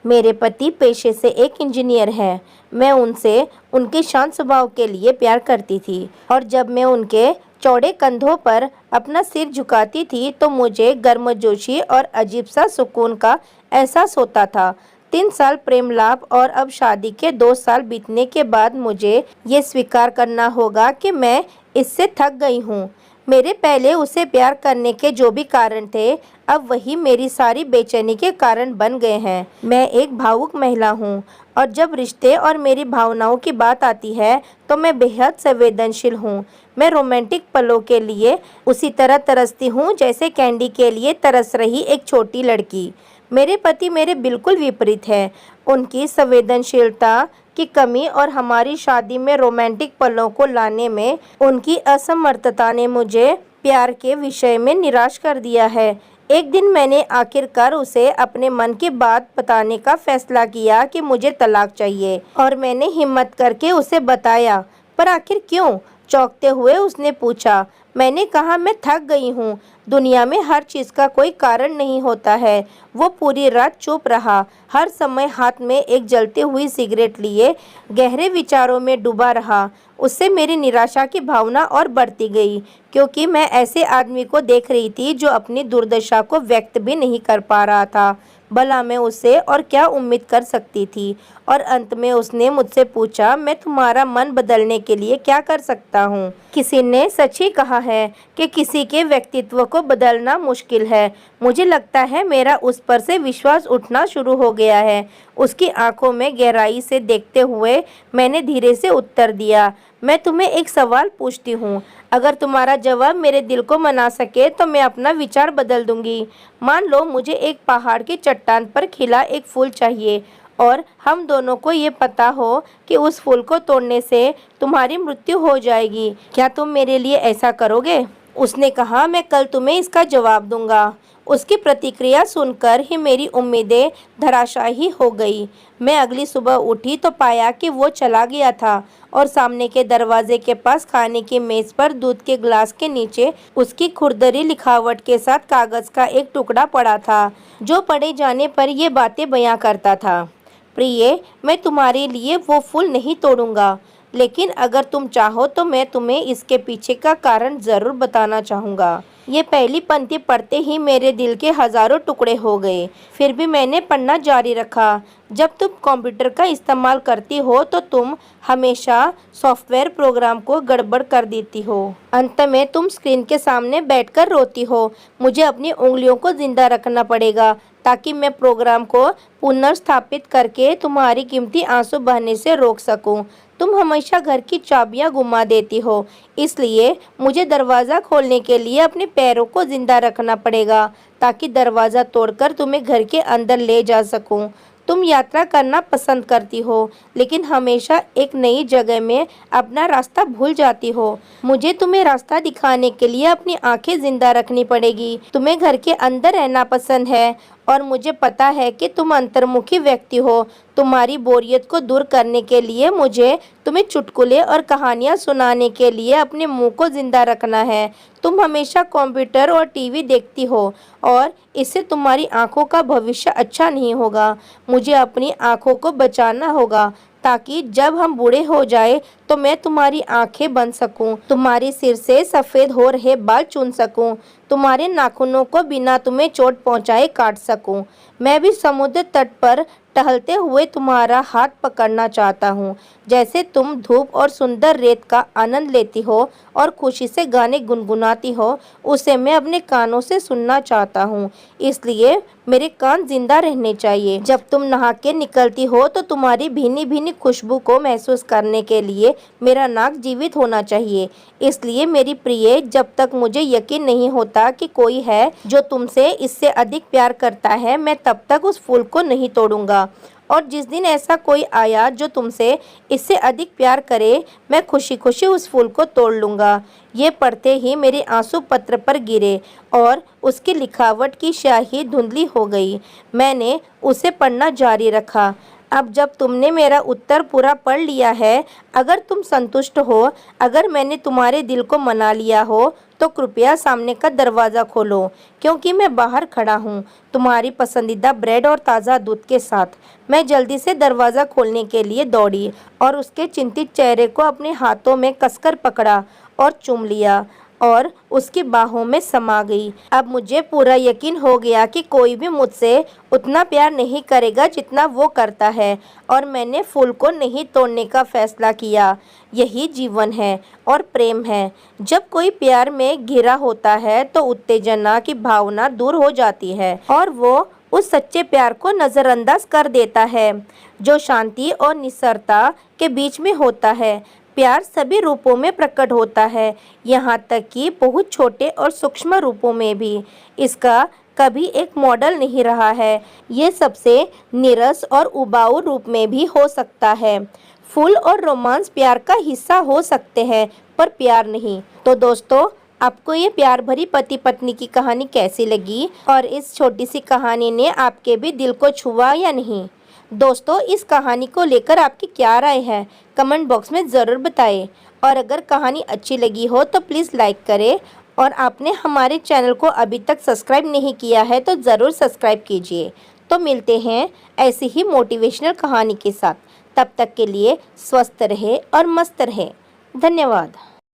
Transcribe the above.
मेरे पति पेशे से एक इंजीनियर हैं। मैं उनसे उनके शांत स्वभाव के लिए प्यार करती थी और जब मैं उनके चौड़े कंधों पर अपना सिर झुकाती थी तो मुझे गर्मजोशी और अजीब सा सुकून का एहसास होता था। 3 साल प्रेम लाभ और अब शादी के 2 साल बीतने के बाद मुझे ये स्वीकार करना होगा कि मैं इससे थक गई हूँ। मेरे पहले उसे प्यार करने के जो भी कारण थे, अब वही मेरी सारी बेचैनी के कारण बन गए हैं। मैं एक भावुक महिला हूँ और जब रिश्ते और मेरी भावनाओं की बात आती है तो मैं बेहद संवेदनशील हूँ। मैं रोमांटिक पलों के लिए उसी तरह तरसती हूँ जैसे कैंडी के लिए तरस रही एक छोटी लड़की। मेरे पति मेरे बिल्कुल विपरीत हैं। उनकी संवेदनशीलता की कमी और हमारी शादी में रोमांटिक पलों को लाने में उनकी असमर्थता ने मुझे प्यार के विषय में निराश कर दिया है। एक दिन मैंने आखिरकार उसे अपने मन की बात बताने का फैसला किया कि मुझे तलाक चाहिए और मैंने हिम्मत करके उसे बताया। पर आखिर क्यों? चौंकते हुए उसने पूछा। मैंने कहा, मैं थक गई हूँ। दुनिया में हर चीज़ का कोई कारण नहीं होता है। वो पूरी रात चुप रहा, हर समय हाथ में एक जलती हुई सिगरेट लिए गहरे विचारों में डूबा रहा। उससे मेरी निराशा की भावना और बढ़ती गई क्योंकि मैं ऐसे आदमी को देख रही थी जो अपनी दुर्दशा को व्यक्त भी नहीं कर पा रहा था। भला मैं उससे और क्या उम्मीद कर सकती थी? और अंत में उसने मुझसे पूछा, मैं तुम्हारा मन बदलने के लिए क्या कर सकता हूँ? किसी ने सच ही कहा है कि किसी के व्यक्तित्व को बदलना मुश्किल है। मुझे लगता है मेरा उस पर से विश्वास उठना शुरू हो गया है। उसकी आंखों में गहराई से देखते हुए मैंने धीरे से उत्तर दिया, मैं तुम्हें एक सवाल पूछती हूँ। अगर तुम्हारा जवाब मेरे दिल को मना सके तो मैं अपना विचार बदल दूंगी। मान लो मुझे एक पहाड़ की चट्टान पर खिला एक फूल चाहिए और हम दोनों को ये पता हो कि उस फूल को तोड़ने से तुम्हारी मृत्यु हो जाएगी। क्या तुम मेरे लिए ऐसा करोगे? उसने कहा, मैं कल तुम्हें इसका जवाब दूंगा। उसकी प्रतिक्रिया सुनकर ही मेरी उम्मीदें धराशायी हो गई। मैं अगली सुबह उठी तो पाया कि वो चला गया था और सामने के दरवाजे के पास खाने की मेज पर दूध के गिलास के नीचे उसकी खुरदरी लिखावट के साथ कागज का एक टुकड़ा पड़ा था जो पढ़े जाने पर ये बातें बयां करता था। प्रिय, मैं तुम्हारे लिए वो फूल नहीं तोड़ूंगा, लेकिन अगर तुम चाहो तो मैं तुम्हें इसके पीछे का कारण ज़रूर बताना चाहूँगा। ये पहली पंक्ति पढ़ते ही मेरे दिल के हज़ारों टुकड़े हो गए। फिर भी मैंने पढ़ना जारी रखा। जब तुम कंप्यूटर का इस्तेमाल करती हो तो तुम हमेशा सॉफ्टवेयर प्रोग्राम को गड़बड़ कर देती हो। अंत में तुम स्क्रीन के सामने बैठकर रोती हो। मुझे अपनी उंगलियों को जिंदा रखना पड़ेगा ताकि मैं प्रोग्राम को पुनर्स्थापित करके तुम्हारी कीमती आंसू बहने से रोक सकूं। तुम हमेशा घर की चाबियां गुमा देती हो, इसलिए मुझे दरवाज़ा खोलने के लिए अपने पैरों को जिंदा रखना पड़ेगा ताकि दरवाज़ा तोड़कर तुम्हें घर के अंदर ले जा सकूं। तुम यात्रा करना पसंद करती हो, लेकिन हमेशा एक नई जगह में अपना रास्ता भूल जाती हो। मुझे तुम्हें रास्ता दिखाने के लिए अपनी आंखें जिंदा रखनी पड़ेगी। तुम्हें घर के अंदर रहना पसंद है और मुझे पता है कि तुम अंतर्मुखी व्यक्ति हो। तुम्हारी बोरियत को दूर करने के लिए मुझे तुम्हें चुटकुले और कहानियाँ सुनाने के लिए अपने मुंह को जिंदा रखना है। तुम हमेशा कंप्यूटर और टीवी देखती हो और इससे तुम्हारी आंखों का भविष्य अच्छा नहीं होगा। मुझे अपनी आंखों को बचाना होगा ताकि जब हम बूढ़े हो जाए तो मैं तुम्हारी आंखें बन सकूं, तुम्हारे सिर से सफ़ेद हो रहे बाल चुन सकूं, तुम्हारे नाखूनों को बिना तुम्हें चोट पहुंचाए काट सकूं। मैं भी समुद्र तट पर टहलते हुए तुम्हारा हाथ पकड़ना चाहता हूँ। जैसे तुम धूप और सुंदर रेत का आनंद लेती हो और खुशी से गाने गुनगुनाती हो, उसे मैं अपने कानों से सुनना चाहता हूँ। इसलिए मेरे कान जिंदा रहने चाहिए। जब तुम नहा के निकलती हो तो तुम्हारी भीनी भीनी खुशबू को महसूस करने के लिए मेरा नाक जीवित होना चाहिए। इसलिए मेरी प्रिय, जब तक मुझे यकीन नहीं होता कि कोई है जो तुमसे इससे अधिक प्यार करता है, मैं तब तक उस फूल को नहीं तोड़ूंगा। और जिस दिन ऐसा कोई आया जो तुमसे इससे अधिक प्यार करे, मैं खुशी खुशी उस फूल को तोड़ लूँगा। ये पढ़ते ही मेरे आंसू पत्र पर गिरे और उसकी लिखावट की स्याही धुंधली हो गई। मैंने उसे पढ़ना जारी रखा। अब जब तुमने मेरा उत्तर पूरा पढ़ लिया है, अगर तुम संतुष्ट हो, अगर मैंने तुम्हारे दिल को मना लिया हो, तो कृपया सामने का दरवाज़ा खोलो, क्योंकि मैं बाहर खड़ा हूँ तुम्हारी पसंदीदा ब्रेड और ताज़ा दूध के साथ। मैं जल्दी से दरवाज़ा खोलने के लिए दौड़ी और उसके चिंतित चेहरे को अपने हाथों में कसकर पकड़ा और चूम लिया और उसकी बाहों में समा गई। अब मुझे पूरा यकीन हो गया कि कोई भी मुझसे उतना प्यार नहीं करेगा जितना वो करता है, और मैंने फूल को नहीं तोड़ने का फैसला किया। यही जीवन है और प्रेम है। जब कोई प्यार में घिरा होता है तो उत्तेजना की भावना दूर हो जाती है और वो उस सच्चे प्यार को नज़रअंदाज कर देता है जो शांति और निस्सरता के बीच में होता है। प्यार सभी रूपों में प्रकट होता है, यहाँ तक कि बहुत छोटे और सूक्ष्म रूपों में भी। इसका कभी एक मॉडल नहीं रहा है। ये सबसे नीरस और उबाऊ रूप में भी हो सकता है। फूल और रोमांस प्यार का हिस्सा हो सकते हैं, पर प्यार नहीं। तो दोस्तों, आपको ये प्यार भरी पति पत्नी की कहानी कैसी लगी और इस छोटी सी कहानी ने आपके भी दिल को छुआ या नहीं? दोस्तों, इस कहानी को लेकर आपकी क्या राय है, कमेंट बॉक्स में ज़रूर बताएं। और अगर कहानी अच्छी लगी हो तो प्लीज़ लाइक करें, और आपने हमारे चैनल को अभी तक सब्सक्राइब नहीं किया है तो ज़रूर सब्सक्राइब कीजिए। तो मिलते हैं ऐसी ही मोटिवेशनल कहानी के साथ। तब तक के लिए स्वस्थ रहे और मस्त रहे। धन्यवाद।